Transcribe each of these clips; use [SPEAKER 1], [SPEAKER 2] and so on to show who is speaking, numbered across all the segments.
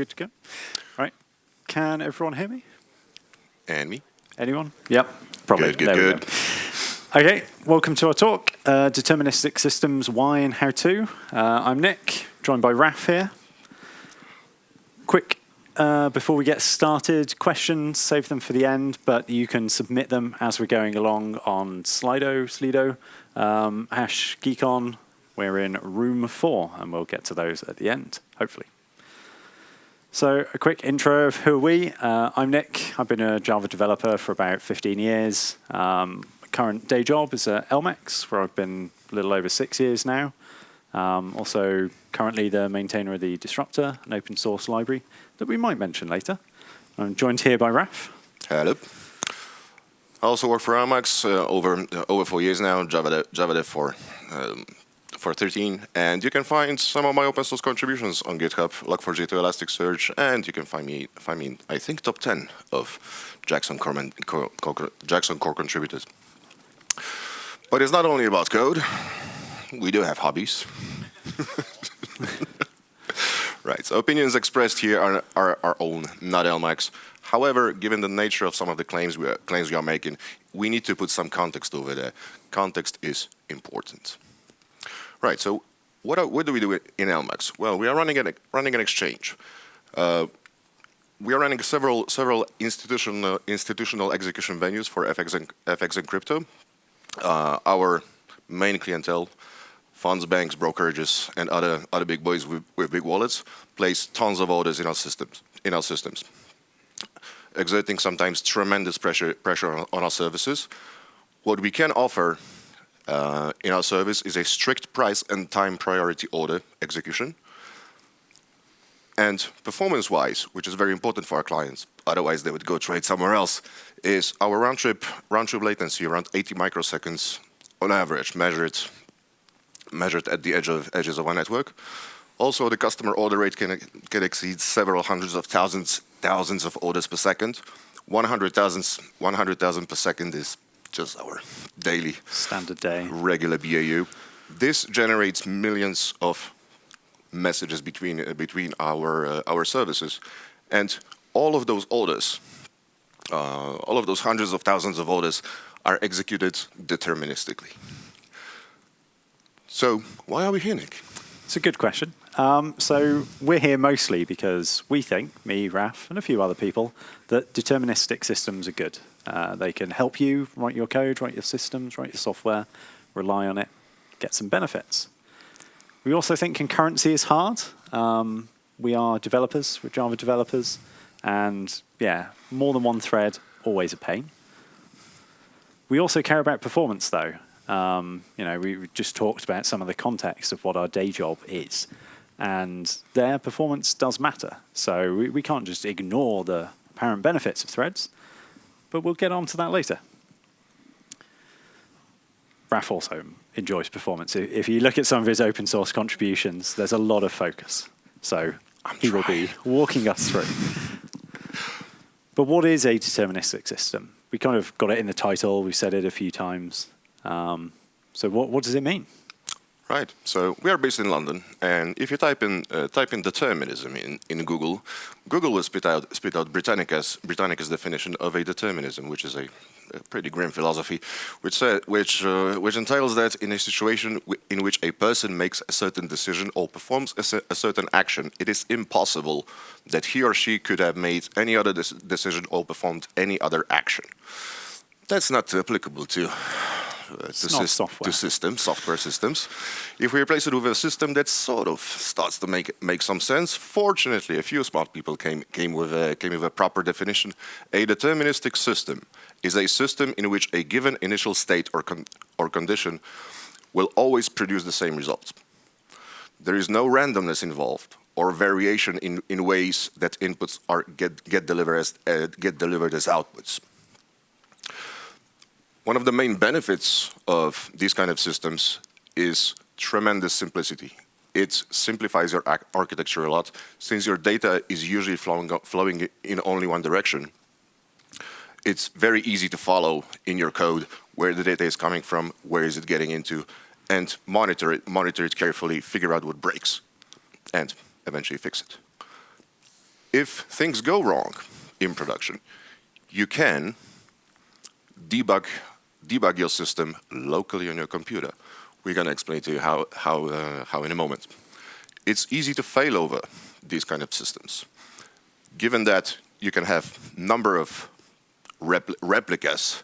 [SPEAKER 1] good to go. All right. Can everyone hear me?
[SPEAKER 2] And me?
[SPEAKER 1] Anyone? Yep. Probably.
[SPEAKER 2] Good.
[SPEAKER 1] Okay, welcome to our talk, Deterministic Systems, Why and How To. I'm Nick, joined by Raf here. Quick, before we get started, questions, save them for the end, but you can submit them as we're going along on Slido, hash GeeCON. We're in room 4, and we'll get to those at the end, hopefully. So a quick intro of who are we. I'm Nick. I've been a Java developer for about 15 years. Current day job is at LMAX, where I've been a little over 6 years now. Also currently the maintainer of the Disruptor, an open source library that we might mention later. I'm joined here by Raf.
[SPEAKER 2] Hello. I also work for LMAX over 4 years now, Java dev for 13, and you can find some of my open source contributions on GitHub, Log4j to Elasticsearch, and you can find me I think top 10 of GeeCON core contributors. But it's not only about code. We do have hobbies. Right, so opinions expressed here are our own, not LMAX. However, given the nature of some of the claims we are making, we need to put some context over there. Context is important. Right, so what do we do in LMAX? Well, we are running an exchange. We are running several institutional execution venues for FX and crypto. Our main clientele, funds, banks, brokerages, and other big boys with big wallets, place tons of orders in our systems, exerting sometimes tremendous pressure on our services. What we can offer in our service is a strict price and time priority order execution. And performance-wise, which is very important for our clients, otherwise they would go trade somewhere else, is our round-trip latency around 80 microseconds on average, measured at the edges of our network. Also, the customer order rate can exceed several hundreds of thousands of orders per second. 100,000 per second is just our daily
[SPEAKER 1] standard day
[SPEAKER 2] regular BAU. This generates millions of messages between our services, and all of those orders, all of those hundreds of thousands of orders, are executed deterministically. So why are we here, Nick?
[SPEAKER 1] It's a good question. So we're here mostly because we think, me, Raf, and a few other people, that deterministic systems are good. They can help you write your code, write your systems, write your software, rely on it, get some benefits. We also think concurrency is hard. We are developers, we're Java developers, and yeah, more than one thread, always a pain. We also care about performance, though. We just talked about some of the context of what our day job is, and their performance does matter. So we can't just ignore the apparent benefits of threads, but we'll get on to that later. Raf also enjoys performance. If you look at some of his open source contributions, there's a lot of focus. So he will be walking us through. But what is a deterministic system? We kind of got it in the title. We've said it a few times. So what does it mean?
[SPEAKER 2] Right. So we are based in London, and if you type in determinism in Google, Google will spit out Britannica's definition of a determinism, which is a pretty grim philosophy, which entails that in a situation in which a person makes a certain decision or performs a certain action, it is impossible that he or she could have made any other decision or performed any other action. That's not applicable to software systems. If we replace it with a system that sort of starts to make some sense, fortunately, a few smart people came with a proper definition. A deterministic system is a system in which a given initial state or condition will always produce the same results. There is no randomness involved or variation in ways that inputs get delivered as outputs. One of the main benefits of these kind of systems is tremendous simplicity. It simplifies your architecture a lot. Since your data is usually flowing in only one direction, it's very easy to follow in your code where the data is coming from, where is it getting into, and monitor it carefully, figure out what breaks, and eventually fix it. if things go wrong in production, you can debug your system locally on your computer. We're going to explain to you how in a moment. It's easy to fail over these kind of systems, given that you can have number of replicas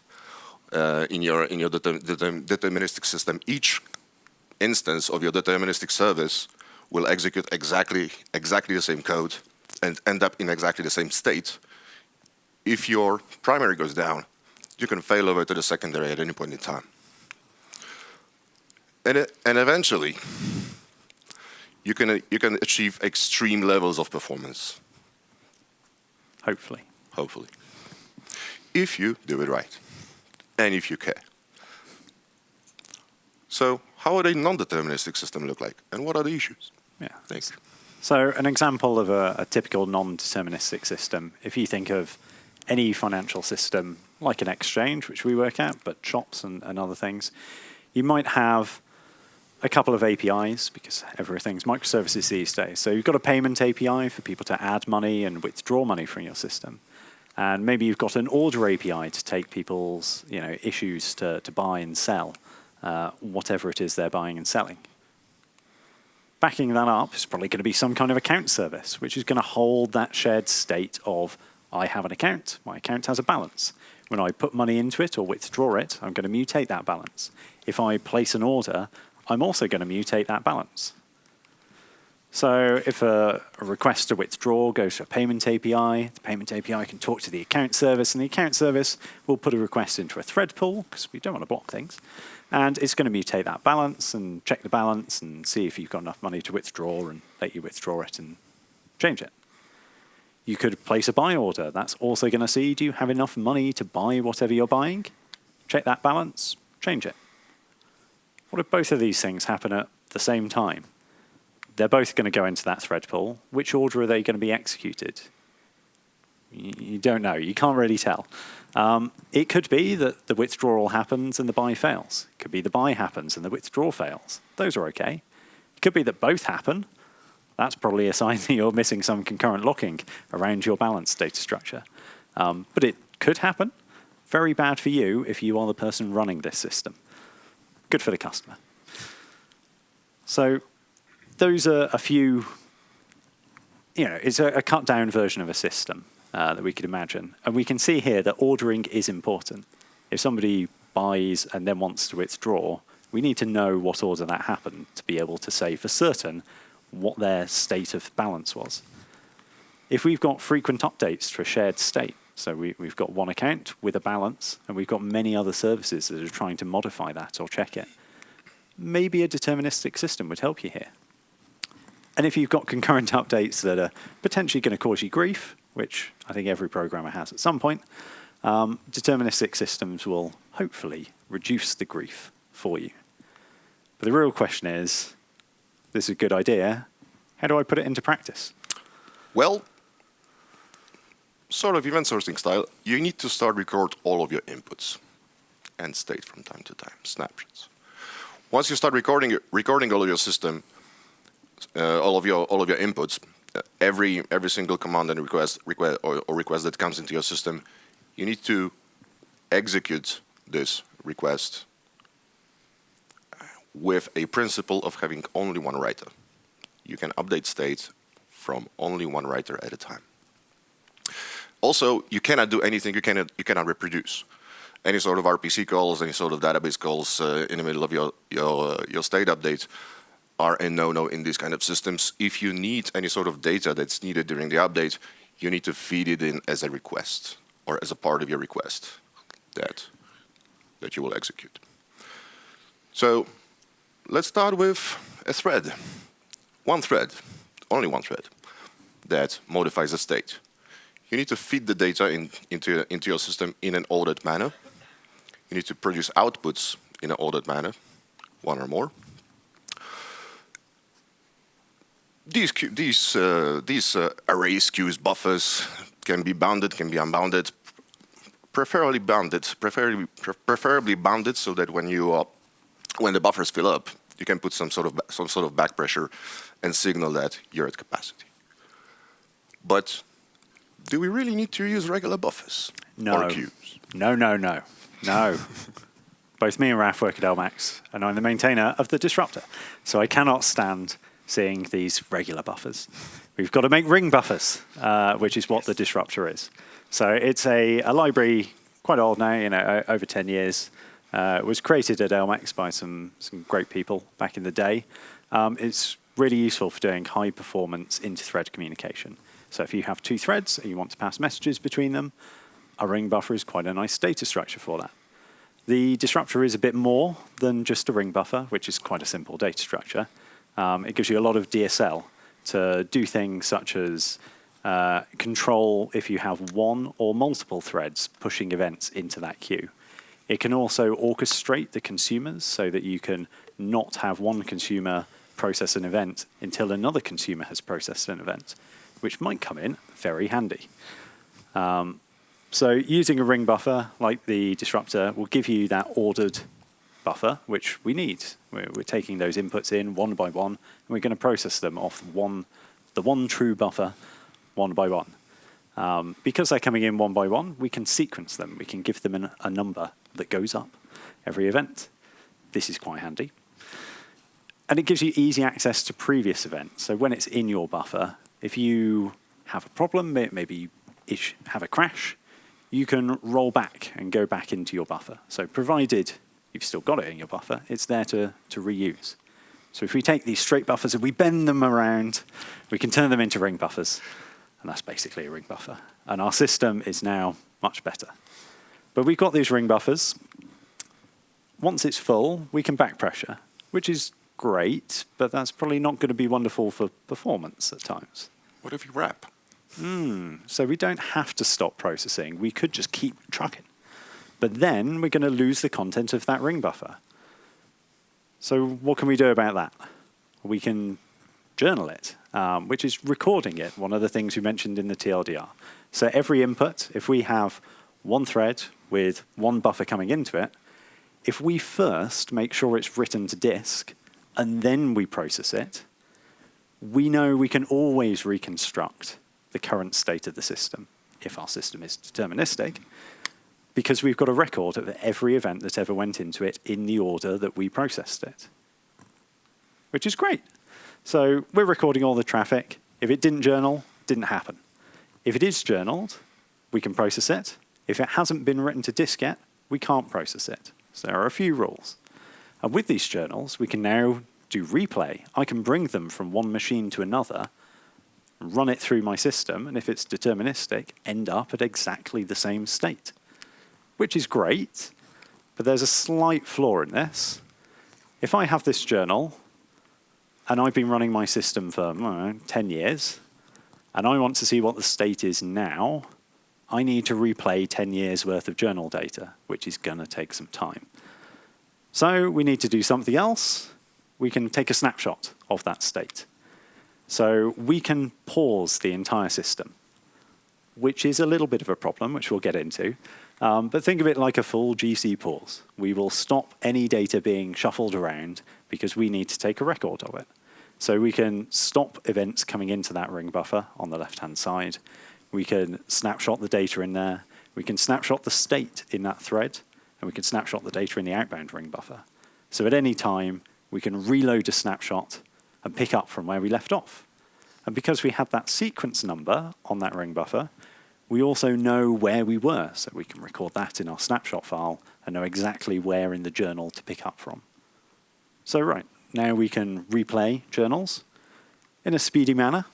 [SPEAKER 2] in your deterministic system. Each instance of your deterministic service will execute exactly the same code and end up in exactly the same state. If your primary goes down, you can fail over to the secondary at any point in time. And eventually, you can achieve extreme levels of performance.
[SPEAKER 1] Hopefully.
[SPEAKER 2] Hopefully. If you do it right, and if you care. So how would a non-deterministic system look like, and what are the issues?
[SPEAKER 1] Yeah.
[SPEAKER 2] Thanks.
[SPEAKER 1] So an example of a typical non-deterministic system, if you think of any financial system, like an exchange, which we work at, but shops and other things, you might have a couple of APIs, because everything's microservices these days. So you've got a payment API for people to add money and withdraw money from your system. And maybe you've got an order API to take people's issues to buy and sell, whatever it is they're buying and selling. Backing that up is probably going to be some kind of account service, which is going to hold that shared state of, I have an account, my account has a balance. When I put money into it or withdraw it, I'm going to mutate that balance. If I place an order, I'm also going to mutate that balance. So if a request to withdraw goes to a payment API, the payment API can talk to the account service, and the account service will put a request into a thread pool, because we don't want to block things, and it's going to mutate that balance and check the balance and see if you've got enough money to withdraw and let you withdraw it and change it. You could place a buy order. That's also going to see, do you have enough money to buy whatever you're buying? Check that balance, change it. What if both of these things happen at the same time? They're both going to go into that thread pool. Which order are they going to be executed? You don't know. You can't really tell. It could be that the withdrawal happens and the buy fails. It could be the buy happens and the withdrawal fails. Those are okay. It could be that both happen. That's probably a sign that you're missing some concurrent locking around your balance data structure. But it could happen. Very bad for you if you are the person running this system. Good for the customer. So those are a few, it's a cut down version of a system that we could imagine. And we can see here that ordering is important. If somebody buys and then wants to withdraw, we need to know what order that happened to be able to say for certain what their state of balance was. If we've got frequent updates to a shared state, so we've got one account with a balance, and we've got many other services that are trying to modify that or check it, maybe a deterministic system would help you here. And if you've got concurrent updates that are potentially going to cause you grief, which I think every programmer has at some point, deterministic systems will hopefully reduce the grief for you. But the real question is, this is a good idea, how do I put it into practice?
[SPEAKER 2] Well, sort of event sourcing style, you need to start record all of your inputs and state from time to time, snapshots. Once you start recording all of your system, all of your inputs, every single command and request that comes into your system, you need to execute this request with a principle of having only one writer. You can update state from only one writer at a time. Also, you cannot do anything, you cannot reproduce. Any sort of RPC calls, any sort of database calls in the middle of your state update are a no-no in these kind of systems. If you need any sort of data that's needed during the update, you need to feed it in as a request or as a part of your request that you will execute. So let's start with a thread. One thread, only one thread, that modifies a state. You need to feed the data into your system in an ordered manner. You need to produce outputs in an ordered manner, one or more. These arrays, queues, buffers can be bounded, can be unbounded, preferably bounded, preferably bounded, so that when the buffers fill up, you can put some sort of back pressure and signal that you're at capacity. But Do we really need to use regular buffers?
[SPEAKER 1] No.
[SPEAKER 2] Or queues?
[SPEAKER 1] No. Both me and Raf work at LMAX, and I'm the maintainer of the disruptor. So I cannot stand seeing these regular buffers. We've got to make ring buffers, which is what the disruptor is. So it's a library, quite old now, over 10 years. It was created at LMAX by some great people back in the day. It's really useful for doing high performance inter-thread communication. So if you have two threads and you want to pass messages between them, a ring buffer is quite a nice data structure for that. The disruptor is a bit more than just a ring buffer, which is quite a simple data structure. It gives you a lot of DSL to do things such as control if you have one or multiple threads pushing events into that queue. It can also orchestrate the consumers so that you can not have one consumer process an event until another consumer has processed an event, which might come in very handy. So using a ring buffer like the disruptor will give you that ordered buffer, which we need. We're taking those inputs in one by one, and we're going to process them off the one true buffer one by one. Because they're coming in one by one, we can sequence them. We can give them a number that goes up every event. This is quite handy. And it gives you easy access to previous events. So when it's in your buffer, if you have a problem, maybe you have a crash, you can roll back and go back into your buffer. So provided you've still got it in your buffer, it's there to reuse. So if we take these straight buffers and we bend them around, we can turn them into ring buffers. And that's basically a ring buffer. And our system is now much better. But we've got these ring buffers. Once it's full, we can back pressure, which is great, but that's probably not going to be wonderful for performance at times.
[SPEAKER 2] What if you wrap?
[SPEAKER 1] So we don't have to stop processing. We could just keep trucking. But then we're going to lose the content of that ring buffer. So what can we do about that? We can journal it, which is recording it, one of the things we mentioned in the TLDR. So every input, if we have one thread with one buffer coming into it, if we first make sure it's written to disk and then we process it, we know we can always reconstruct the current state of the system, if our system is deterministic, because we've got a record of every event that ever went into it in the order that we processed it, which is great. So we're recording all the traffic. If it didn't journal, didn't happen. If it is journaled, we can process it. If it hasn't been written to disk yet, we can't process it. So there are a few rules. And with these journals, we can now do replay. I can bring them from one machine to another, run it through my system, and if it's deterministic, end up at exactly the same state, which is great, but there's a slight flaw in this. If I have this journal, and I've been running my system for 10 years, and I want to see what the state is now, I need to replay 10 years worth of journal data, which is going to take some time. So we need to do something else. We can take a snapshot of that state. So we can pause the entire system, which is a little bit of a problem, which we'll get into. But think of it like a full GC pause. We will stop any data being shuffled around because we need to take a record of it. So we can stop events coming into that ring buffer on the left-hand side. We can snapshot the data in there. We can snapshot the state in that thread. And we can snapshot the data in the outbound ring buffer. So at any time, we can reload a snapshot and pick up from where we left off. And because we had that sequence number on that ring buffer, we also know where we were. So we can record that in our snapshot file and know exactly where in the journal to pick up from. So right, now we can replay journals in a speedy manner.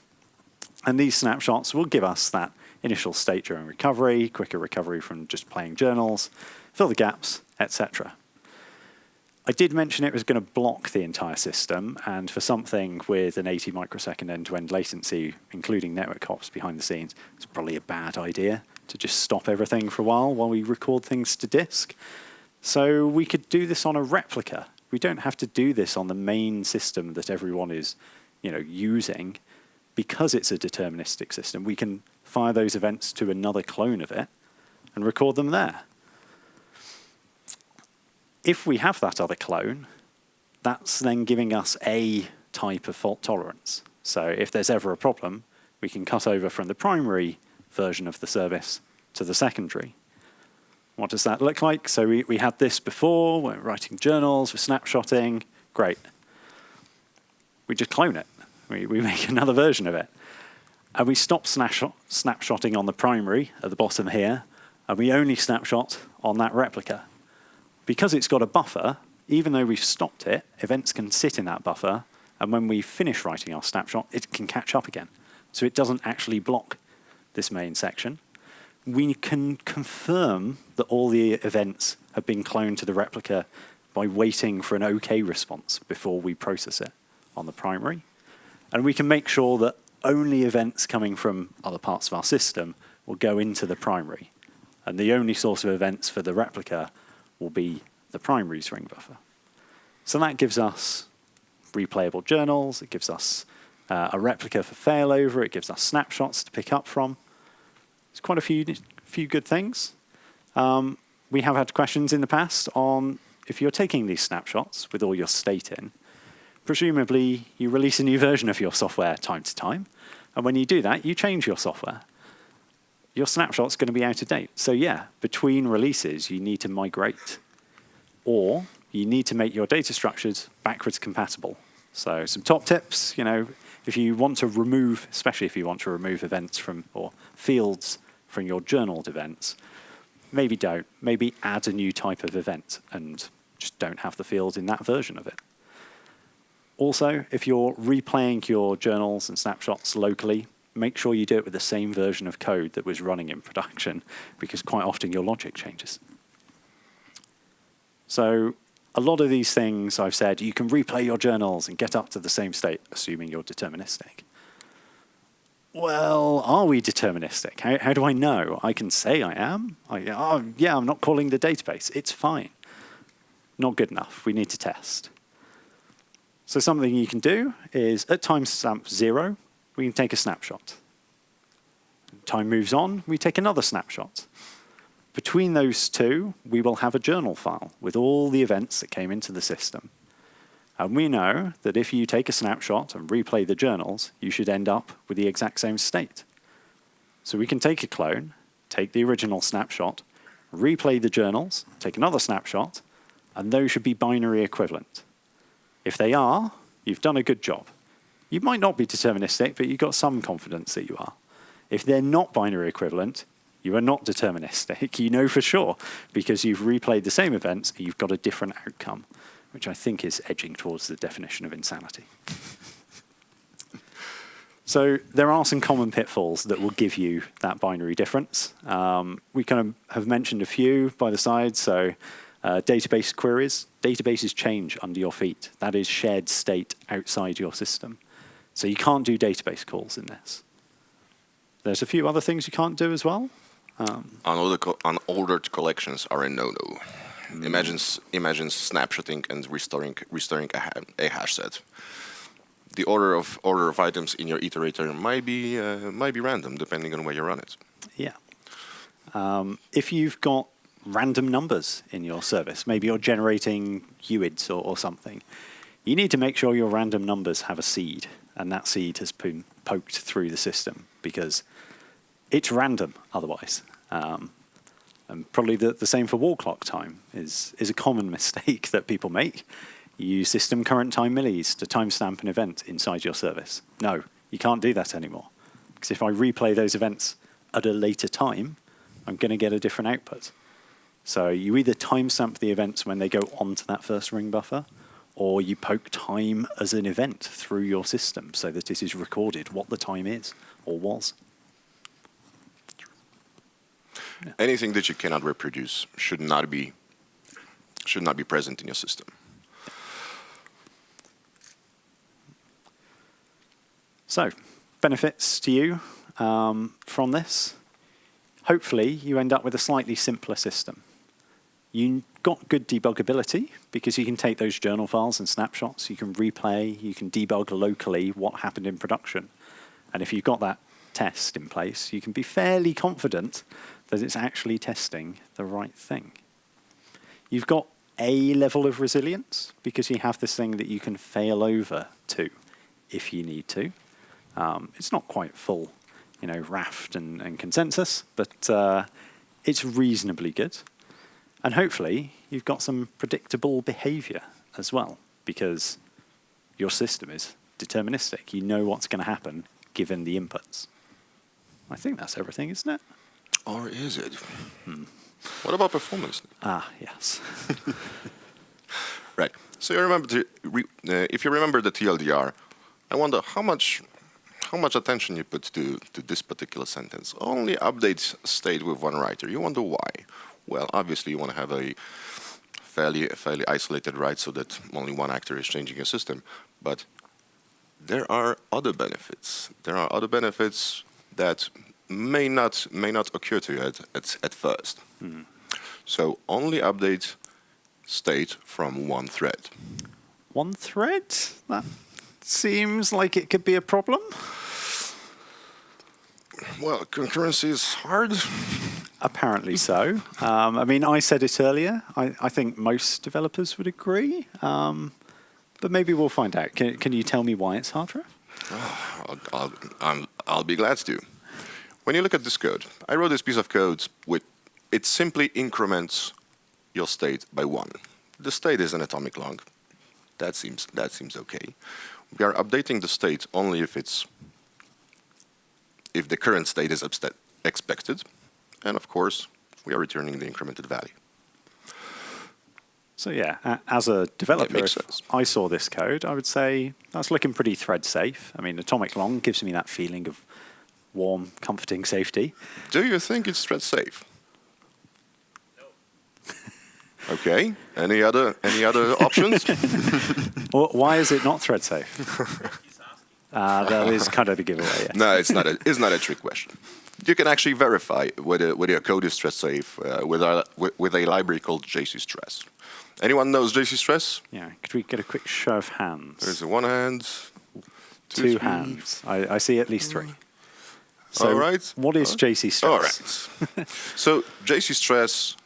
[SPEAKER 1] And these snapshots will give us that initial state during recovery, quicker recovery from just playing journals, fill the gaps, etc. I did mention it was going to block the entire system, and for something with an 80 microsecond end-to-end latency, including network hops behind the scenes, it's probably a bad idea to just stop everything for a while we record things to disk. So we could do this on a replica. We don't have to do this on the main system that everyone is, using. Because it's a deterministic system, we can fire those events to another clone of it and record them there. If we have that other clone, that's then giving us a type of fault tolerance. So if there's ever a problem, we can cut over from the primary version of the service to the secondary. What does that look like? So we had this before, we're writing journals, we're snapshotting, great. We just clone it. We make another version of it. And we stop snapshotting on the primary at the bottom here, and we only snapshot on that replica. Because it's got a buffer, even though we've stopped it, events can sit in that buffer, and when we finish writing our snapshot, it can catch up again. So it doesn't actually block this main section. We can confirm that all the events have been cloned to the replica by waiting for an OK response before we process it on the primary. And we can make sure that only events coming from other parts of our system will go into the primary. And the only source of events for the replica will be the primary's ring buffer. So that gives us replayable journals. It gives us a replica for failover. It gives us snapshots to pick up from. It's quite a few good things. We have had questions in the past on if you're taking these snapshots with all your state in, presumably you release a new version of your software time to time. And when you do that, you change your software. Your snapshot's going to be out of date. So yeah, between releases, you need to migrate. Or you need to make your data structures backwards compatible. So some top tips, if you want to remove, especially if you want to remove events from, or fields from your journaled events, maybe don't. Maybe add a new type of event and just don't have the field in that version of it. Also, if you're replaying your journals and snapshots locally, make sure you do it with the same version of code that was running in production, because quite often your logic changes. So a lot of these things I've said, you can replay your journals and get up to the same state, assuming you're deterministic. Well, are we deterministic? How do I know? I can say I am. I'm not calling the database. It's fine. Not good enough. We need to test. So something you can do is, at timestamp 0, we can take a snapshot. Time moves on, we take another snapshot. Between those two, we will have a journal file with all the events that came into the system. And we know that if you take a snapshot and replay the journals, you should end up with the exact same state. So we can take a clone, take the original snapshot, replay the journals, take another snapshot, and those should be binary equivalent. If they are, you've done a good job. You might not be deterministic, but you've got some confidence that you are. If they're not binary equivalent, you are not deterministic. You know for sure, because you've replayed the same events, and you've got a different outcome, which I think is edging towards the definition of insanity. So there are some common pitfalls that will give you that binary difference. We kind of have mentioned a few by the side. So database queries. Databases change under your feet. That is shared state outside your system. So you can't do database calls in this. There's a few other things you can't do as well.
[SPEAKER 2] Unordered collections are a no-no. Imagine snapshotting and restoring a hash set. The order of items in your iterator might be random depending on where you run it.
[SPEAKER 1] Yeah. If you've got random numbers in your service, maybe you're generating UIDs or something, you need to make sure your random numbers have a seed, and that seed has been poked through the system, because it's random otherwise. And probably the same for wall clock time is a common mistake that people make. You use system current time millis to timestamp an event inside your service. No, you can't do that anymore. Because if I replay those events at a later time, I'm going to get a different output. So you either timestamp the events when they go onto that first ring buffer, or you poke time as an event through your system so that it is recorded what the time is or was. Yeah.
[SPEAKER 2] Anything that you cannot reproduce should not be present in your system.
[SPEAKER 1] So, benefits to you from this. Hopefully, you end up with a slightly simpler system. You got good debuggability because you can take those journal files and snapshots, you can replay, you can debug locally what happened in production. And if you've got that test in place, you can be fairly confident that it's actually testing the right thing. You've got a level of resilience because you have this thing that you can fail over to if you need to. It's not quite full raft and consensus, but it's reasonably good. And hopefully you've got some predictable behavior as well, because your system is deterministic. You know what's going to happen given the inputs. I think that's everything, isn't it?
[SPEAKER 2] Or is it? What about performance?
[SPEAKER 1] Ah, yes.
[SPEAKER 2] Right. So you remember if you remember the TLDR, I wonder how much attention you put to this particular sentence. Only update state with one writer. You wonder why? Well, obviously you want to have a fairly isolated write so that only one actor is changing your system. But there are other benefits. There are other benefits that may not occur to you at first. So only update state from one thread.
[SPEAKER 1] One thread? That seems like it could be a problem.
[SPEAKER 2] Well, concurrency is hard.
[SPEAKER 1] Apparently so. I mean, I said it earlier. I think most developers would agree. But maybe we'll find out. Can you tell me why it's hard, Raf?
[SPEAKER 2] I'll be glad to. When you look at this code, I wrote this piece of code it simply increments your state by 1. The state is an atomic long. That seems okay. We are updating the state only if the current state is expected, and of course we are returning the incremented value.
[SPEAKER 1] So yeah, as a developer,
[SPEAKER 2] makes
[SPEAKER 1] if
[SPEAKER 2] sense.
[SPEAKER 1] I saw this code, I would say that's looking pretty thread safe. I mean, atomic long gives me that feeling of warm, comforting safety.
[SPEAKER 2] Do you think it's thread safe? No. Okay. Any other options?
[SPEAKER 1] Well, why is it not thread safe? That is kind of the giveaway. Yeah.
[SPEAKER 2] No, it's not a trick question. You can actually verify whether your code is thread safe with a library called JCStress. Anyone knows JCStress?
[SPEAKER 1] Yeah. Could we get a quick show of hands?
[SPEAKER 2] There's one hand,
[SPEAKER 1] Two
[SPEAKER 2] three.
[SPEAKER 1] hands. I see at least 3. So
[SPEAKER 2] all right.
[SPEAKER 1] what is JCStress?
[SPEAKER 2] All right. So JCStress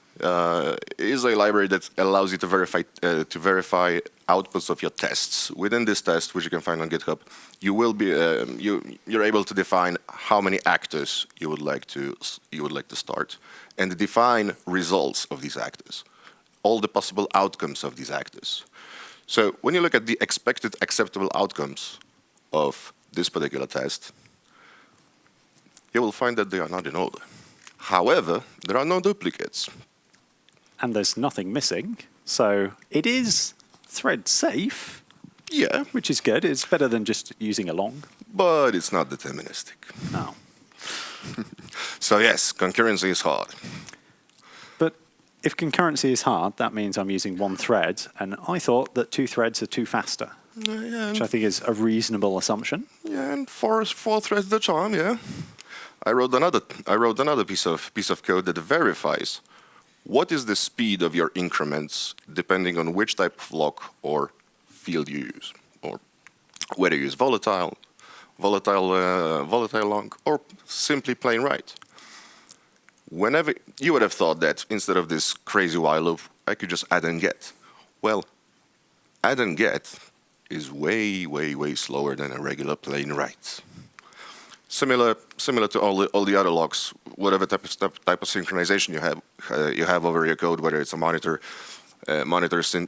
[SPEAKER 2] is a library that allows you to verify outputs of your tests. Within this test, which you can find on GitHub, you will be you're able to define how many actors you would like to start, and define results of these actors, all the possible outcomes of these actors. So when you look at the expected acceptable outcomes of this particular test, you will find that they are not in order. However, there are no duplicates.
[SPEAKER 1] And there's nothing missing, so it is thread safe.
[SPEAKER 2] Yeah,
[SPEAKER 1] Which is good. It's better than just using a long.
[SPEAKER 2] but it's not deterministic.
[SPEAKER 1] No.
[SPEAKER 2] So yes, concurrency is hard.
[SPEAKER 1] But if concurrency is hard, that means I'm using one thread, and I thought that 2 threads are too faster,
[SPEAKER 2] Yeah,
[SPEAKER 1] which I think is a reasonable assumption.
[SPEAKER 2] and four threads at a time. Yeah, I wrote another piece of code that verifies what is the speed of your increments depending on which type of lock or field you use, or whether you use volatile long, or simply plain write. Whenever you would have thought that instead of this crazy while loop, I could just add and get. Well, add and get is way, way, way slower than a regular plain write. Similar to all the other locks, whatever type of synchronization you have over your code, whether it's a monitor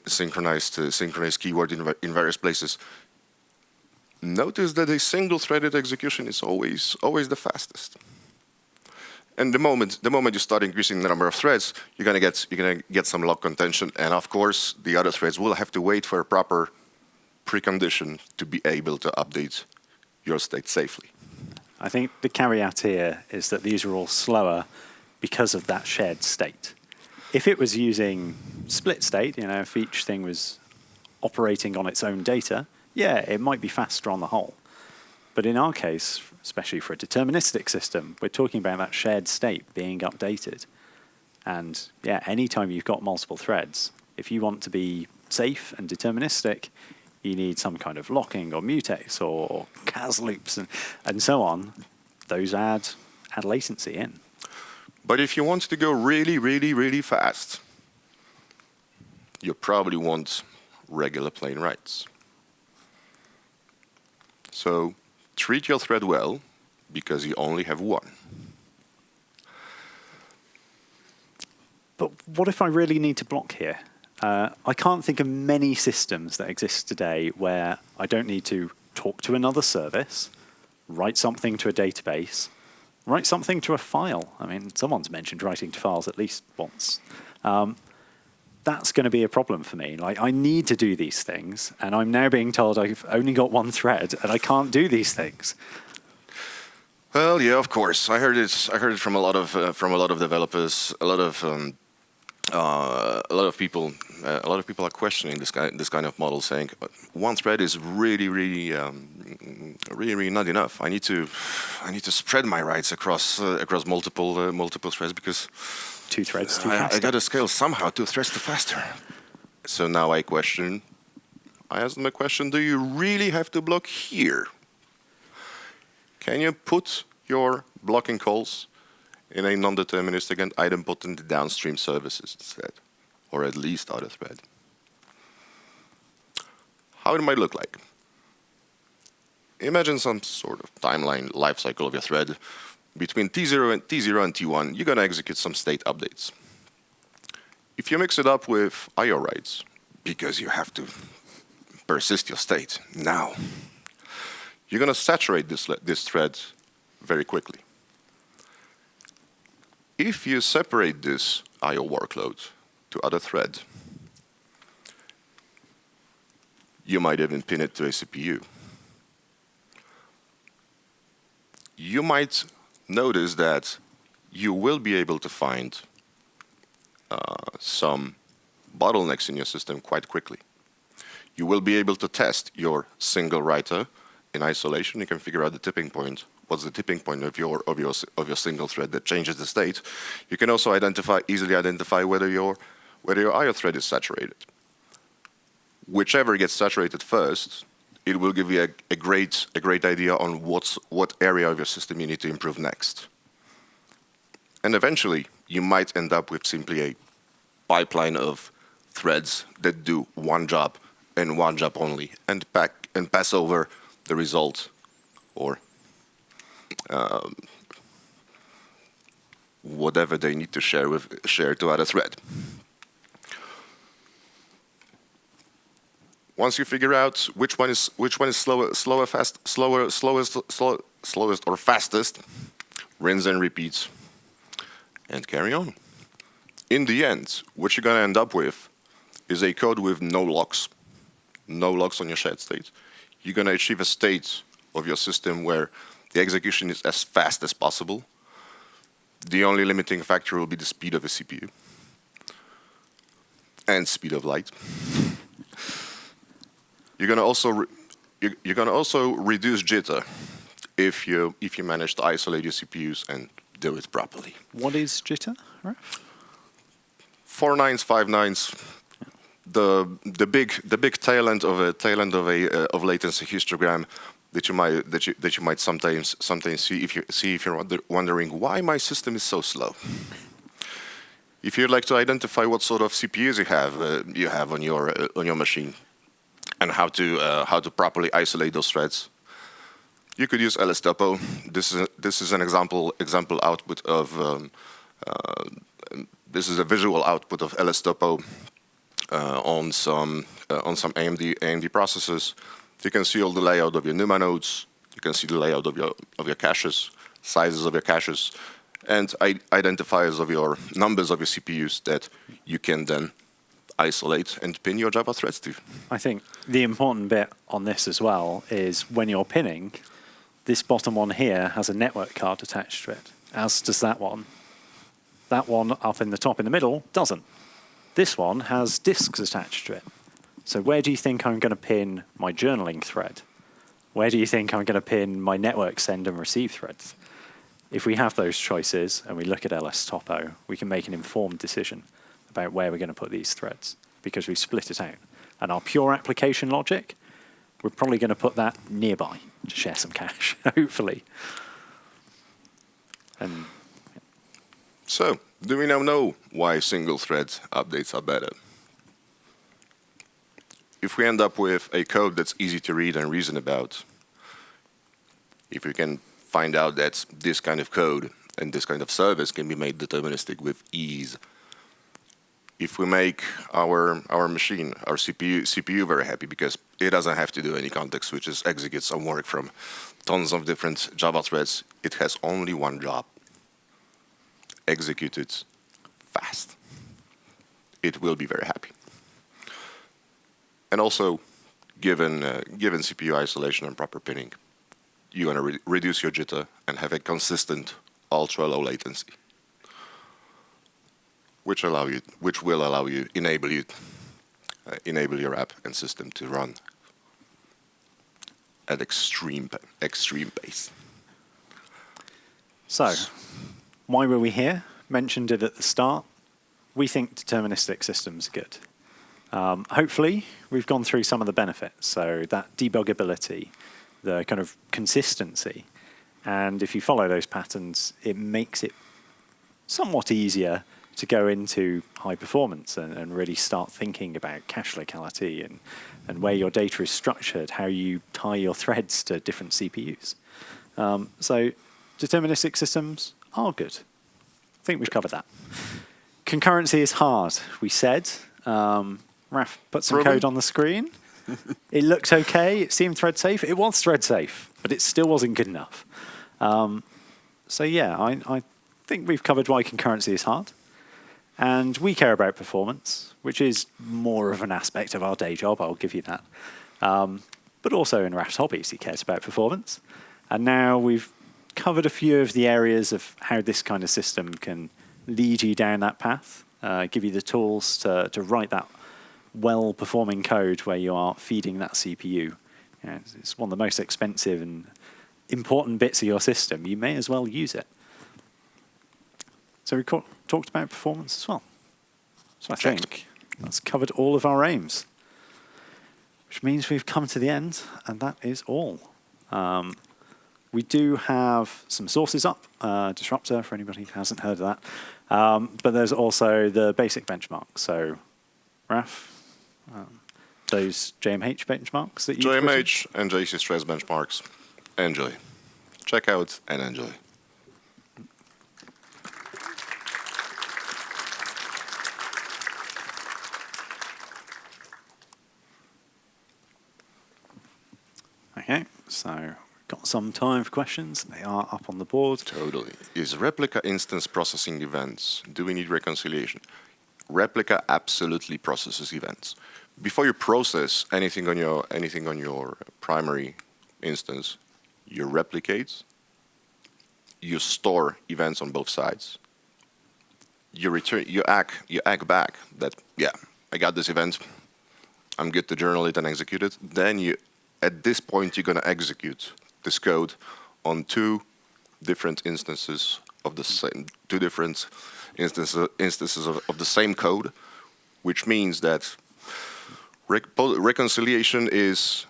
[SPEAKER 2] synchronized keyword in various places. Notice that a single-threaded execution is always the fastest. And the moment you start increasing the number of threads, you're gonna get some lock contention, and of course the other threads will have to wait for a proper precondition to be able to update your state safely.
[SPEAKER 1] I think the caveat here is that these are all slower because of that shared state. If it was using split state, if each thing was operating on its own data, yeah, it might be faster on the whole. But in our case, especially for a deterministic system, we're talking about that shared state being updated. And yeah, anytime you've got multiple threads, if you want to be safe and deterministic, you need some kind of locking or mutates or cas loops and so on. Those add latency in.
[SPEAKER 2] But if you want to go really, really, really fast, you probably want regular plain writes. So treat your thread well, because you only have one.
[SPEAKER 1] But what if I really need to block here? I can't think of many systems that exist today where I don't need to talk to another service, write something to a database, write something to a file. I mean, someone's mentioned writing to files at least once. That's going to be a problem for me. Like, I need to do these things, and I'm now being told I've only got one thread, and I can't do these things.
[SPEAKER 2] Well, yeah, of course. I heard it from a lot of developers. A lot of people are questioning this kind of model, saying one thread is really not enough. I need to spread my writes across multiple threads, because
[SPEAKER 1] 2 threads too fast.
[SPEAKER 2] I got to scale somehow 2 threads too faster. So now I ask them a question: do you really have to block here? Can you put your blocking calls in a non-deterministic and idempotent downstream services instead, or at least out of thread? How it might look like. Imagine some sort of timeline lifecycle of your thread. Between T0 and T1, you're going to execute some state updates. If you mix it up with I/O writes, because you have to persist your state now, you're going to saturate this thread very quickly. If you separate this I/O workload to other thread, you might even pin it to a CPU. You might notice that you will be able to find some bottlenecks in your system quite quickly. You will be able to test your single writer in isolation. You can figure out the tipping point. What's the tipping point of your single thread that changes the state? You can also easily identify whether your I/O thread is saturated. Whichever gets saturated first, it will give you a great idea on what area of your system you need to improve next. And eventually, you might end up with simply a pipeline of threads that do one job and one job only, and pass over the result, or whatever they need to share to other thread. Once you figure out which one is slowest or fastest, rinse and repeat, and carry on. In the end, what you're going to end up with is a code with no locks on your shared state. You're going to achieve a state of your system where the execution is as fast as possible. The only limiting factor will be the speed of a CPU and speed of light. You're going to also reduce jitter if you manage to isolate your CPUs and do it properly.
[SPEAKER 1] What is jitter, Raf?
[SPEAKER 2] 4 nines, 5 nines. The big tail end of latency histogram that you might sometimes see if you're wondering why my system is so slow. If you'd like to identify what sort of CPUs you have on your machine, and how to properly isolate those threads, you could use LSTopo. This is an example output of this is a visual output of LSTopo on some AMD processors. You can see all the layout of your NUMA nodes. You can see the layout of your caches, sizes of your caches, and identifiers of your numbers of your CPUs that you can then isolate and pin your Java threads to.
[SPEAKER 1] I think the important bit on this as well is when you're pinning, this bottom one here has a network card attached to it, as does that one. That one up in the top in the middle doesn't. This one has disks attached to it. So where do you think I'm going to pin my journaling thread? Where do you think I'm going to pin my network send and receive threads? If we have those choices and we look at LSTopo, we can make an informed decision about where we're going to put these threads, because we split it out. And our pure application logic, we're probably going to put that nearby to share some cache, hopefully. And
[SPEAKER 2] so, do we now know why single thread updates are better? If we end up with a code that's easy to read and reason about, if we can find out that this kind of code and this kind of service can be made deterministic with ease. If we make our machine, our CPU very happy because it doesn't have to do any context switches, execute some work from tons of different Java threads, it has only one job: execute it fast. It will be very happy. And also, given CPU isolation and proper pinning, you're going to reduce your jitter and have a consistent ultra-low latency, which will enable your app and system to run at extreme pace.
[SPEAKER 1] So, why were we here? Mentioned it at the start. We think deterministic systems are good. Hopefully, we've gone through some of the benefits. So that debuggability, the kind of consistency, and if you follow those patterns, it makes it somewhat easier to go into high performance and really start thinking about cache locality and where your data is structured, how you tie your threads to different CPUs. So deterministic systems are good. I think we've covered that. Concurrency is hard, we said. Raf put some code on the screen. It looked okay. It seemed thread safe. It was thread safe, but it still wasn't good enough. So yeah, I think we've covered why concurrency is hard. And we care about performance, which is more of an aspect of our day job, I'll give you that. But also in Raf's hobbies, he cares about performance. And now we've covered a few of the areas of how this kind of system can lead you down that path, give you the tools to write that well-performing code where you are feeding that CPU. It's one of the most expensive and important bits of your system. You may as well use it. So we talked about performance as well. So I think that's covered all of our aims, which means we've come to the end, and that is all. We do have some sources up, Disruptor, for anybody who hasn't heard of that. But there's also the basic benchmarks. So, Raf, those JMH benchmarks that you
[SPEAKER 2] JMH and JC Stress benchmarks. Enjoy. Check out and enjoy.
[SPEAKER 1] Okay, so got some time for questions. They are up on the board.
[SPEAKER 2] Totally. Is replica instance processing events? Do we need reconciliation? Replica absolutely processes events. Before you process anything on your primary instance, you replicate, you store events on both sides. You return, you act back that, yeah, I got this event, I'm good to journal it and execute it. Then at this point, you're going to execute this code on two different instances of the same, instances of the same code, which means that reconciliation is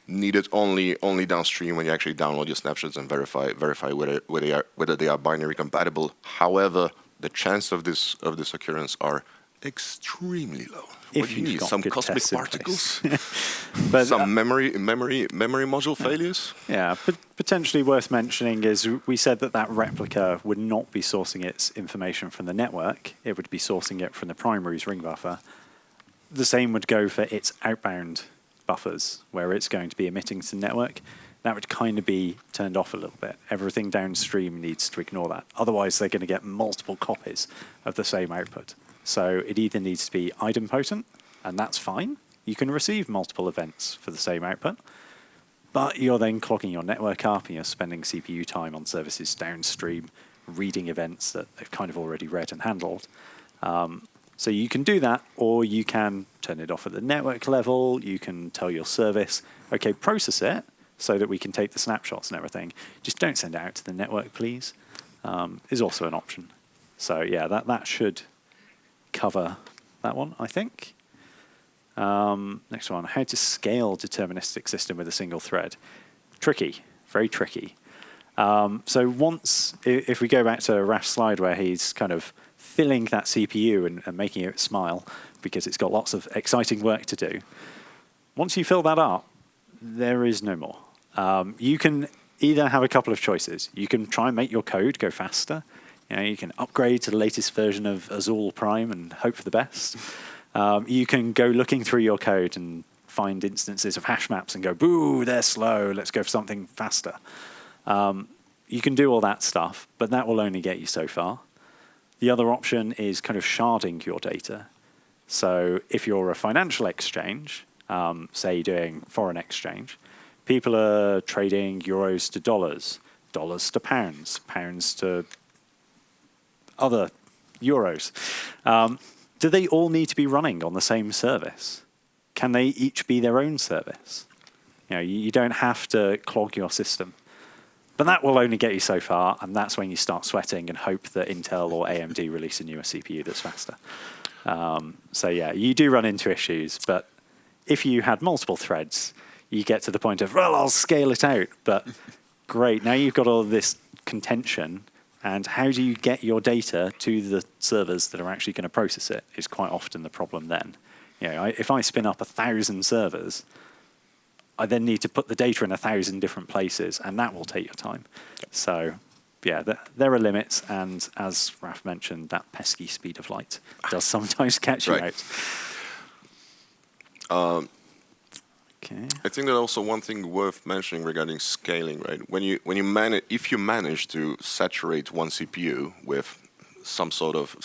[SPEAKER 2] needed only downstream when you actually download your snapshots and verify whether they are binary compatible. However, the chance of this occurrence are extremely low. What do you need? Some cosmic particles, but some memory module failures.
[SPEAKER 1] Yeah, but potentially worth mentioning is we said that replica would not be sourcing its information from the network. It would be sourcing it from the primary's ring buffer. The same would go for its outbound buffers, where it's going to be emitting to the network. That would kind of be turned off a little bit. Everything downstream needs to ignore that. Otherwise, they're going to get multiple copies of the same output. So it either needs to be idempotent, and that's fine. You can receive multiple events for the same output, but you're then clogging your network up and you're spending CPU time on services downstream, reading events that they've kind of already read and handled. So you can do that, or you can turn it off at the network level. You can tell your service, okay, process it so that we can take the snapshots and everything. Just don't send it out to the network, please, is also an option. So yeah, that should cover that one, I think. Next one, how to scale deterministic system with a single thread. Tricky, very tricky. So once, if we go back to Raf's slide where he's kind of filling that CPU and making it smile because it's got lots of exciting work to do, once you fill that up, there is no more. You can either have a couple of choices. You can try and make your code go faster. You can upgrade to the latest version of Azul Prime and hope for the best. You can go looking through your code and find instances of hash maps and go, boo, they're slow, let's go for something faster. You can do all that stuff, but that will only get you so far. The other option is kind of sharding your data. So if you're a financial exchange, say doing foreign exchange, people are trading euros to dollars, dollars to pounds, pounds to other euros. Do they all need to be running on the same service? Can they each be their own service? You don't have to clog your system. But that will only get you so far, and that's when you start sweating and hope that Intel or AMD release a newer CPU that's faster. So yeah, you do run into issues, but if you had multiple threads, you get to the point of, well, I'll scale it out. But great, now you've got all this contention, and how do you get your data to the servers that are actually going to process it is quite often the problem then. If I spin up 1,000 servers, I then need to put the data in 1,000 different places, and that will take your time. So, yeah, there are limits, and as Raf mentioned, that pesky speed of light does sometimes catch you out. Okay.
[SPEAKER 2] I think that also one thing worth mentioning regarding scaling, right? If you manage to saturate one CPU with some sort of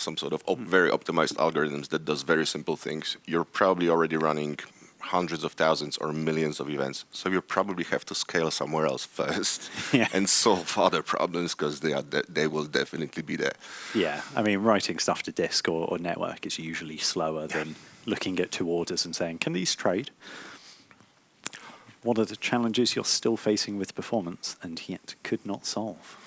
[SPEAKER 2] very optimized algorithms that does very simple things, you're probably already running hundreds of thousands or millions of events. So you probably have to scale somewhere else first and solve other problems, because they will definitely be there.
[SPEAKER 1] Yeah, I mean, writing stuff to disk or network is usually slower than looking at two orders and saying, can these trade? What are the challenges you're still facing with performance and yet could not solve?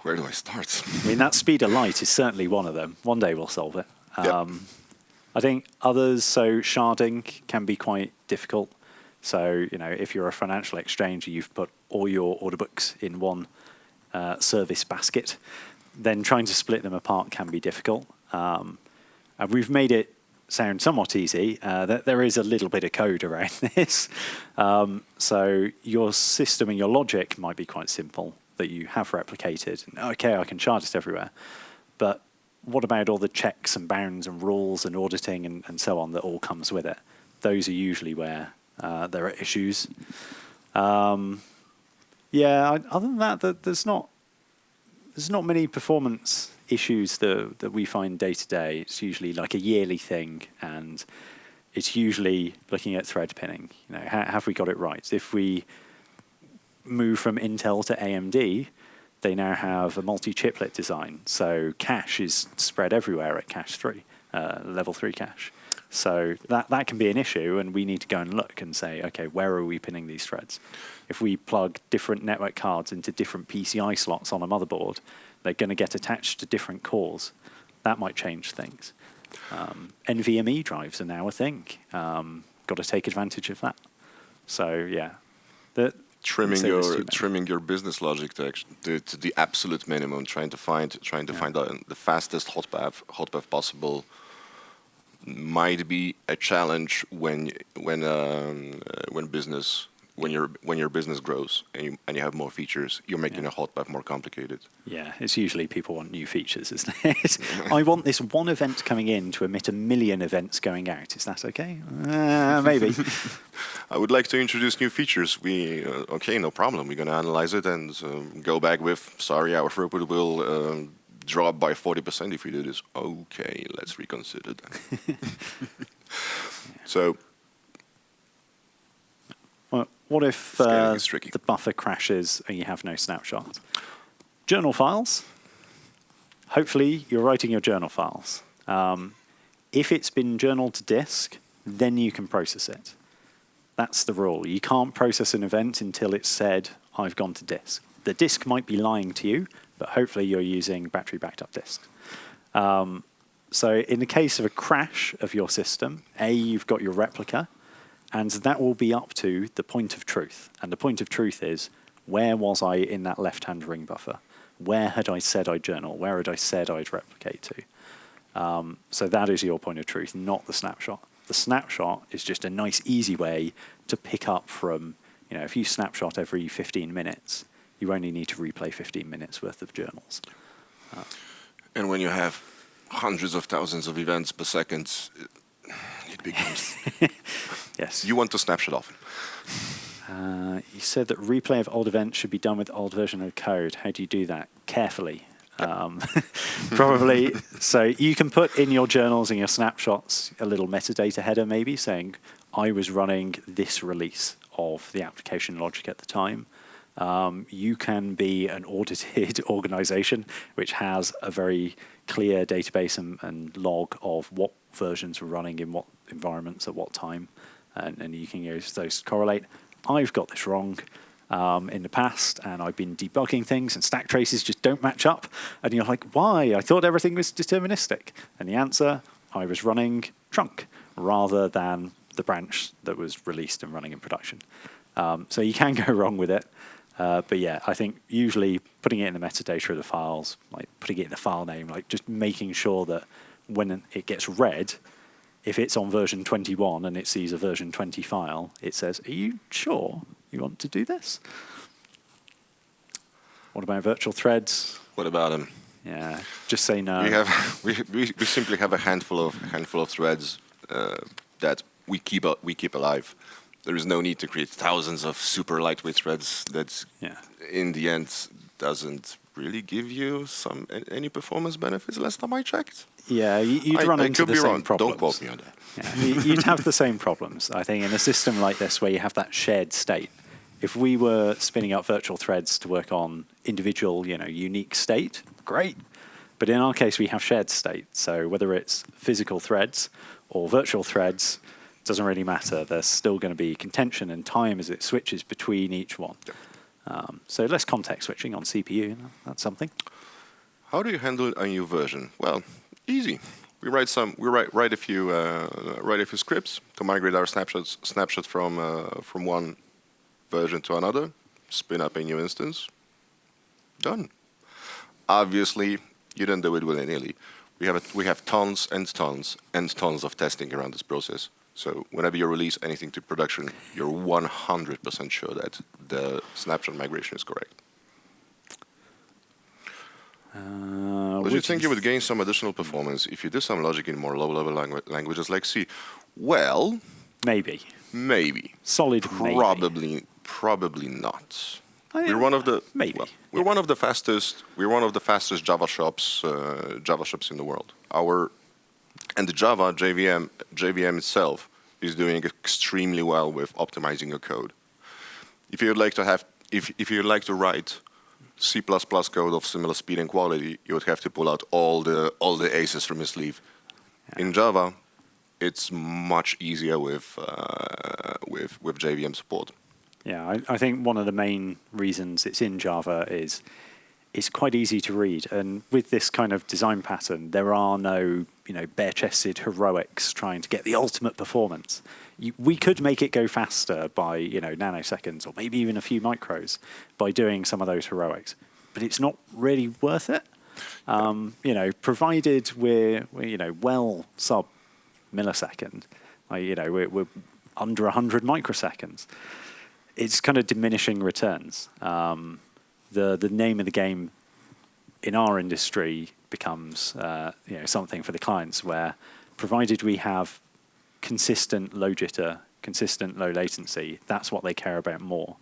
[SPEAKER 2] Where do I start?
[SPEAKER 1] I mean, that speed of light is certainly one of them. One day we'll solve it. I think others, so sharding can be quite difficult. So, if you're a financial exchange, you've put all your order books in one service basket, then trying to split them apart can be difficult. And we've made it sound somewhat easy. That there is a little bit of code around this. So your system and your logic might be quite simple that you have replicated. And, okay, I can shard it everywhere. But what about all the checks and bounds and rules and auditing and so on that all comes with it? Those are usually where there are issues. Other than that, there's not many performance issues that we find day to day. It's usually like a yearly thing, and it's usually looking at thread pinning. Have we got it right? If we move from Intel to AMD, they now have a multi-chiplet design, so cache is spread everywhere at cache 3, level 3 cache. So that can be an issue, and we need to go and look and say, okay, where are we pinning these threads? If we plug different network cards into different PCI slots on a motherboard, they're going to get attached to different cores. That might change things. NVMe drives are now a thing. Got to take advantage of that. So yeah,
[SPEAKER 2] trimming your business logic to the absolute minimum, trying to find the fastest hot path possible might be a challenge when your business grows and you have more features. You're making a hot path more complicated.
[SPEAKER 1] Yeah, it's usually people want new features, isn't it? I want this one event coming in to emit 1 million events going out. Is that okay? Maybe.
[SPEAKER 2] I would like to introduce new features. Okay, no problem. We're going to analyze it and go back with, sorry, our throughput will drop by 40% if we do this. Okay, let's reconsider that. So,
[SPEAKER 1] well, what if the buffer crashes and you have no snapshot? Journal files. Hopefully, you're writing your journal files. If it's been journaled to disk, then you can process it. That's the rule. You can't process an event until it's said, I've gone to disk. The disk might be lying to you, but hopefully you're using battery backed up disks. So in the case of a crash of your system, you've got your replica, and that will be up to the point of truth. And the point of truth is, where was I in that left-hand ring buffer? Where had I said I'd journal? Where had I said I'd replicate to? So that is your point of truth, not the snapshot. The snapshot is just a nice, easy way to pick up from, if you snapshot every 15 minutes, you only need to replay 15 minutes worth of journals.
[SPEAKER 2] And when you have hundreds of thousands of events per second, it becomes...
[SPEAKER 1] Yes.
[SPEAKER 2] You want to snapshot often.
[SPEAKER 1] You said that replay of old events should be done with old version of code. How do you do that? Carefully. Probably. So you can put in your journals and your snapshots a little metadata header maybe saying, I was running this release of the application logic at the time. You can be an audited organization which has a very clear database and log of what versions were running in what environments at what time. And you can use those to correlate. I've got this wrong in the past, and I've been debugging things, and stack traces just don't match up. And you're like, why? I thought everything was deterministic. And the answer, I was running trunk rather than the branch that was released and running in production. So you can go wrong with it. But yeah, I think usually putting it in the metadata of the files, like putting it in the file name, like just making sure that when it gets read, if it's on version 21 and it sees a version 20 file, it says, are you sure you want to do this? What about virtual threads?
[SPEAKER 2] What about them?
[SPEAKER 1] Yeah, just say no.
[SPEAKER 2] We simply have a handful of threads that we keep alive. There is no need to create thousands of super lightweight threads that, in the end, doesn't really give you any performance benefits. Last time I checked.
[SPEAKER 1] Yeah, you'd run into the same problems.
[SPEAKER 2] Don't quote me on that.
[SPEAKER 1] Yeah, you'd have the same problems, I think, in a system like this where you have that shared state. If we were spinning up virtual threads to work on individual, unique state, great. But in our case, we have shared state. So whether it's physical threads or virtual threads, doesn't really matter. There's still going to be contention and time as it switches between each one. So less context switching on CPU, that's something.
[SPEAKER 2] How do you handle a new version? Well, easy. We write a few scripts to migrate our snapshot from one version to another, spin up a new instance, done. Obviously, you don't do it willy-nilly. We have tons and tons and tons of testing around this process. So whenever you release anything to production, you're 100% sure that the snapshot migration is correct. But you think you would gain some additional performance if you do some logic in more low-level languages like C? Well,
[SPEAKER 1] maybe. Solid maybe.
[SPEAKER 2] Probably not. We're one of the one of the fastest Java shops in the world. And the Java JVM itself is doing extremely well with optimizing your code. If you'd like to write C++ code of similar speed and quality, you would have to pull out all the aces from your sleeve. Yeah. In Java, it's much easier with JVM support.
[SPEAKER 1] Yeah, I think one of the main reasons it's in Java is it's quite easy to read, and with this kind of design pattern, there are no bare-chested heroics trying to get the ultimate performance. We could make it go faster by nanoseconds or maybe even a few micros by doing some of those heroics, but it's not really worth it. Provided we're well sub millisecond, we're under 100 microseconds. It's kind of diminishing returns. The name of the game in our industry becomes something for the clients where, provided we have consistent low jitter, consistent low latency, that's what they care about more.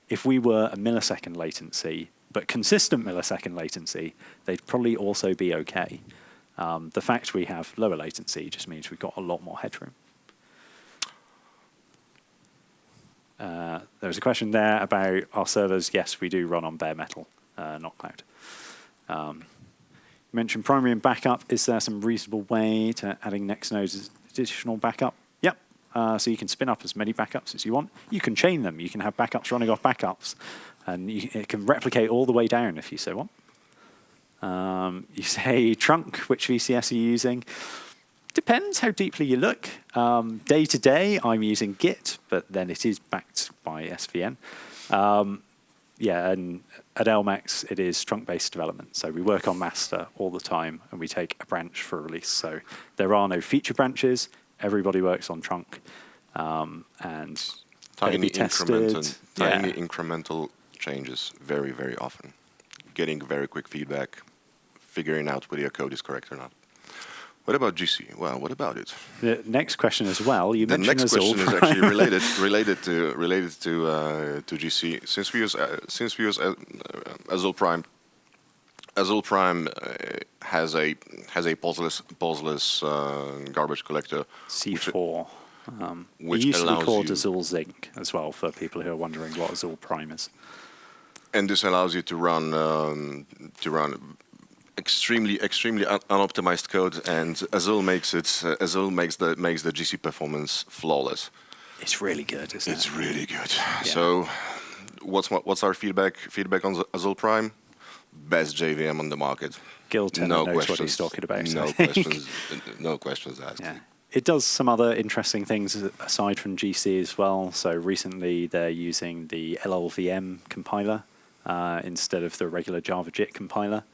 [SPEAKER 1] If we were a millisecond latency, but consistent millisecond latency, they'd probably also be okay. The fact we have lower latency just means we've got a lot more headroom. There was a question there about our servers. Yes, we do run on bare metal, not cloud. You mentioned primary and backup. Is there some reasonable way to adding next node's additional backup? Yep. So you can spin up as many backups as you want. You can chain them. You can have backups running off backups. And it can replicate all the way down if you so want. You say trunk, which VCS are you using? Depends how deeply you look. Day to day, I'm using Git, but then it is backed by SVN. And at LMAX, it is trunk-based development. So we work on master all the time, and we take a branch for release. So there are no feature branches. Everybody works on trunk, and
[SPEAKER 2] Tiny
[SPEAKER 1] tested.
[SPEAKER 2] incremental changes very, very often. Getting very quick feedback, figuring out whether your code is correct or not. What about GC? Well, what about it?
[SPEAKER 1] The next question as well. You
[SPEAKER 2] The
[SPEAKER 1] mentioned
[SPEAKER 2] next
[SPEAKER 1] Azul
[SPEAKER 2] question is
[SPEAKER 1] Prime.
[SPEAKER 2] actually related to GC. Since we use Azul Prime, Azul Prime has a pulseless garbage collector.
[SPEAKER 1] C4.
[SPEAKER 2] Which
[SPEAKER 1] It used to be
[SPEAKER 2] allows
[SPEAKER 1] called
[SPEAKER 2] you-
[SPEAKER 1] Azul Zinc as well, for people who are wondering what Azul Prime is.
[SPEAKER 2] And this allows you to run extremely unoptimized code, and Azul makes the GC performance flawless.
[SPEAKER 1] It's really good, isn't it?
[SPEAKER 2] It's really good.
[SPEAKER 1] Yeah.
[SPEAKER 2] So, what's our feedback on Azul Prime? Best JVM on the market.
[SPEAKER 1] Gil Tenner
[SPEAKER 2] No
[SPEAKER 1] knows what
[SPEAKER 2] questions.
[SPEAKER 1] he's talking about. I
[SPEAKER 2] No
[SPEAKER 1] think.
[SPEAKER 2] questions. No questions asked.
[SPEAKER 1] Yeah. It does some other interesting things aside from GC as well. So recently they're using the LLVM compiler instead of the regular Java JIT compiler.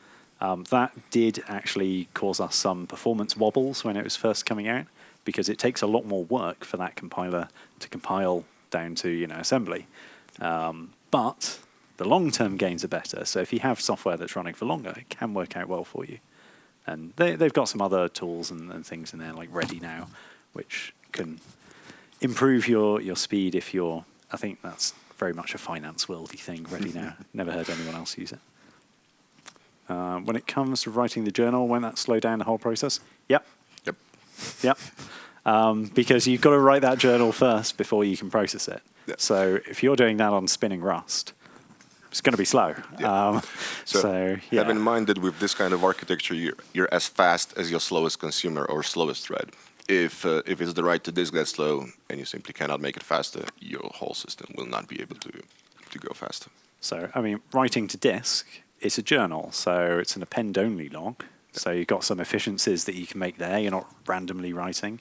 [SPEAKER 1] That did actually cause us some performance wobbles when it was first coming out, because it takes a lot more work for that compiler to compile down to assembly. But the long-term gains are better. So if you have software that's running for longer, it can work out well for you. And they've got some other tools and things in there, like Ready Now, which can improve your speed if you're... I think that's very much a finance worldy thing, Ready Now. Never heard anyone else use it. When it comes to writing the journal, won't that slow down the whole process? Yep. Because you've got to write that journal first before you can process it.
[SPEAKER 2] Yep.
[SPEAKER 1] So if you're doing that on spinning Rust, it's going to be slow.
[SPEAKER 2] Yeah.
[SPEAKER 1] So
[SPEAKER 2] have in mind that with this kind of architecture, you're as fast as your slowest consumer or slowest thread. If it's the write to disk that's slow and you simply cannot make it faster, your whole system will not be able to go faster.
[SPEAKER 1] So, I mean, writing to disk, it's a journal, so it's an append-only log. So you've got some efficiencies that you can make there. You're not randomly writing.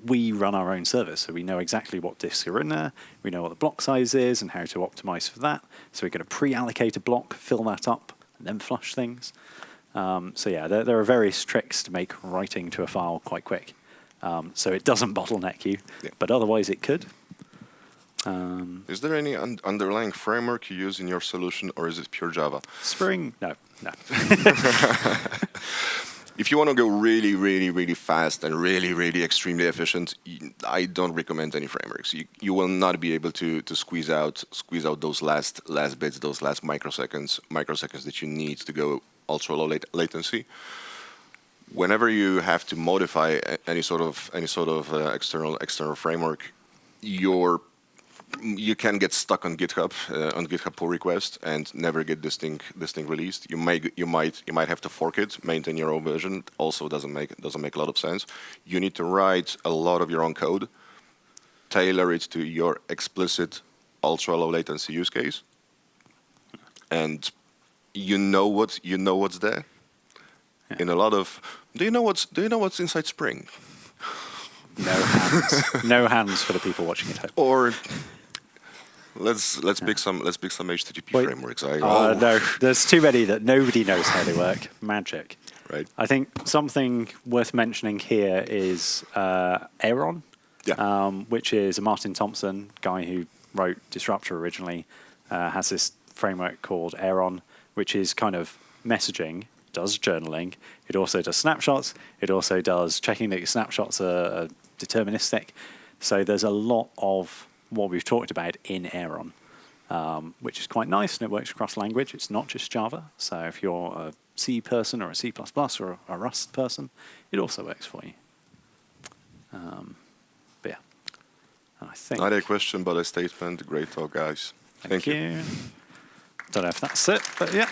[SPEAKER 1] We run our own service, so we know exactly what disks are in there. We know what the block size is and how to optimize for that. So we're going to pre-allocate a block, fill that up, and then flush things. So yeah, there are various tricks to make writing to a file quite quick. So it doesn't bottleneck you, but otherwise it could.
[SPEAKER 2] Is there any underlying framework you use in your solution, or is it pure Java?
[SPEAKER 1] Spring? No.
[SPEAKER 2] If you want to go really, really, really fast and really, really extremely efficient, I don't recommend any frameworks. You will not be able to squeeze out those last bits, those last microseconds that you need to go ultra low latency. Whenever you have to modify any sort of external framework, you can get stuck on GitHub pull request and never get this thing released. You might have to fork it, maintain your own version. Also doesn't make a lot of sense. You need to write a lot of your own code, tailor it to your explicit ultra low latency use case, and you know what's there.
[SPEAKER 1] Yeah.
[SPEAKER 2] In a lot of do you know what's inside Spring?
[SPEAKER 1] No hands. No hands for the people watching at home.
[SPEAKER 2] Or let's pick some HTTP frameworks.
[SPEAKER 1] No, there's too many that nobody knows how they work. Magic.
[SPEAKER 2] Right.
[SPEAKER 1] I think something worth mentioning here is Aaron, which is a Martin Thompson guy who wrote Disruptor originally. Has this framework called Aaron, which is kind of messaging, does journaling. It also does snapshots. It also does checking that your snapshots are deterministic. So there's a lot of what we've talked about in Aaron, which is quite nice, and it works across language. It's not just Java. So if you're a C person or a C++ or a Rust person, it also works for you. But yeah, and I think...
[SPEAKER 2] Not a question, but a statement. Great talk, guys.
[SPEAKER 1] Thank you. Don't know if that's it, but yeah.